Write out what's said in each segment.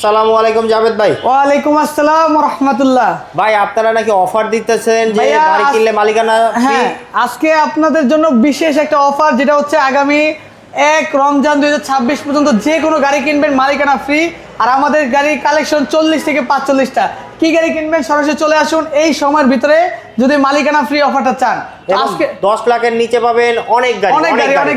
আসসালামু আলাইকুম জাভেদ ভাই। ওয়ালাইকুম আসসালাম ওয়া রাহমাতুল্লাহ। ভাই আপনারা নাকি অফার দিতেছেন যে ভাইয়া, গাড়ি কিনলে মালিকানা ফ্রি? হ্যাঁ, আজকে আপনাদের জন্য বিশেষ একটা অফার, যেটা হচ্ছে আগামী 1 রমজান 2026 পর্যন্ত যে কোনো গাড়ি কিনবেন মালিকানা ফ্রি। আর আমাদের গাড়ির কালেকশন 40 থেকে 45টা। কি গাড়ি কিনবেন সরাসরি চলে আসুন এই সময়ের ভিতরে, যদি মালিকানা ফ্রি অফারটা চান। আজকে 10 লাখের নিচে পাবেন অনেক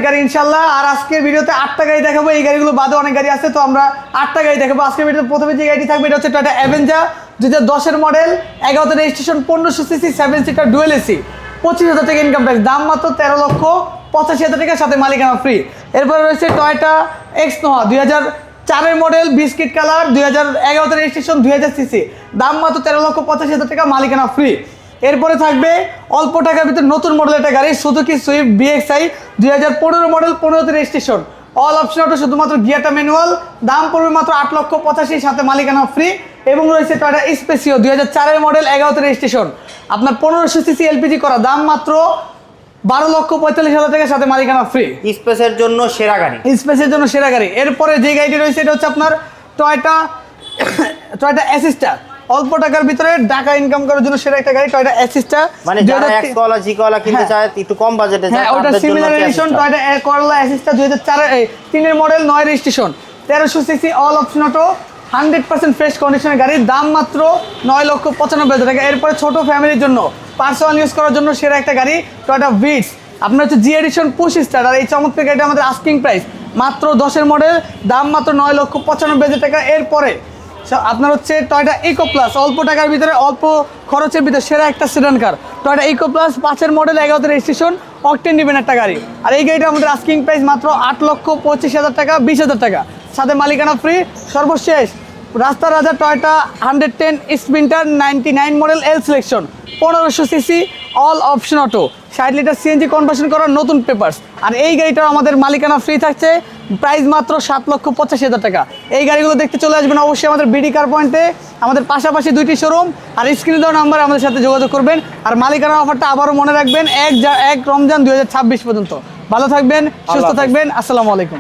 গাড়ি ইনশাআল্লাহ। আর আজকের ভিডিওতে 8টা গাড়ি দেখাবো, এই গাড়িগুলো বাদে অনেক গাড়ি আছে, তো আমরা 8টা গাড়ি দেখাবো আজকের ভিডিওতে। প্রথমে যে গাড়িটি থাকবে এটা হচ্ছে টয়োটা অ্যাভেঞ্জার 2010 মডেল, 11তে registration, 1500 CC, 7 seater dual AC, 25,000 টাকা ইনকাম ট্যাক্স, দাম মাত্র 13,85,000 টাকা, সাথে মালিকানা ফ্রি। এরপরে রয়েছে Toyota X Noah 2004 model, biscuit colour, 2011তে রেজিস্ট্রেশন, 2000 সিসি, দাম মাত্র 13,85,000 টাকা, মালিকানা ফ্রি। এরপরে থাকবে অল্প টাকার ভিতরে নতুন মডেল একটা গাড়ি, সুজুকি সুইফট বিএক্সআই 2015 মডেল, 15তে রেজিস্ট্রেশন, অল অপশন অটো, শুধুমাত্র গিয়ারটা ম্যানুয়াল, দাম পড়বে মাত্র 8,85,000, সাথে মালিকানা ফ্রি। এবং রয়েছে টয়োটা স্পেসিও 2004 মডেল, 11তে রেজিস্ট্রেশন, আপনার 1500 সিসি এলপিজি করা, দাম মাত্র 12,45,000 টাকা, সাথে মালিকানা ফ্রি। স্পেসের জন্য সেরা গাড়ি। এরপরে যে গাড়িটি রয়েছে এটা হচ্ছে আপনার টয়োটা অ্যাসিস্টা, অল্প টাকার ভিতরে টাকা ইনকাম করার জন্য সেরা একটা গাড়ি, টয়োটা অ্যাসিস্টা। মানে যারা এক্স কলা জি কলা কিনতে চায় একটু কম বাজেটে চায়, ওটা তাদের জন্য সিমিলার এডিশন টয়োটা করলা অ্যাসিস্টা 2003 model, 9 registration, 1300 CC, all option auto, 100% fresh কন্ডিশনের গাড়ি, দাম মাত্র 9,95,000 টাকা। এরপরে ছোট ফ্যামিলির জন্য পার্সোনাল ইউজ করার জন্য সেরা একটা গাড়ি, টয়োটা ভিটস, আপনার হচ্ছে জি এডিশন পুশ স্টার্ট। আর এই চমৎকার গাড়িটা আমাদের আস্কিং প্রাইস মাত্র 10 মডেল, দাম মাত্র 9,95,000 টাকা। এরপরে আপনার হচ্ছে টয়োটা ইকো প্লাস, অল্প টাকার ভিতরে অল্প খরচের ভিতরে সেরা একটা sedan car, Toyota eco plus 5 model, 11তে রেজিস্ট্রেশন, অকটেন ডিভেন একটা গাড়ি। আর এই গাড়িটা আমাদের আস্কিং প্রাইস মাত্র 8,25,000 টাকা, 20,000 টাকা, সাথে মালিকানা ফ্রি। সর্বশেষ রাস্তার রাজা টয়োটা 110 স্প্রিন্টার 99 মডেল, এল selection, 1500 CC, all option auto, 60 litre CNG conversion করার নতুন পেপারস। আর এই গাড়িটাও আমাদের মালিকানা ফ্রি থাকছে, প্রাইস মাত্র 7,85,000 টাকা। এই গাড়িগুলো দেখতে চলে আসবেন অবশ্যই আমাদের বিডি কার পয়েন্টে, আমাদের পাশাপাশি 2টি শোরুম। আর স্ক্রিনে দেওয়া নাম্বারে আমাদের সাথে যোগাযোগ করবেন। আর মালিকানা অফারটা আবারও মনে রাখবেন, 1 রমজান 2026 পর্যন্ত। ভালো থাকবেন, সুস্থ থাকবেন, আসসালামু আলাইকুম।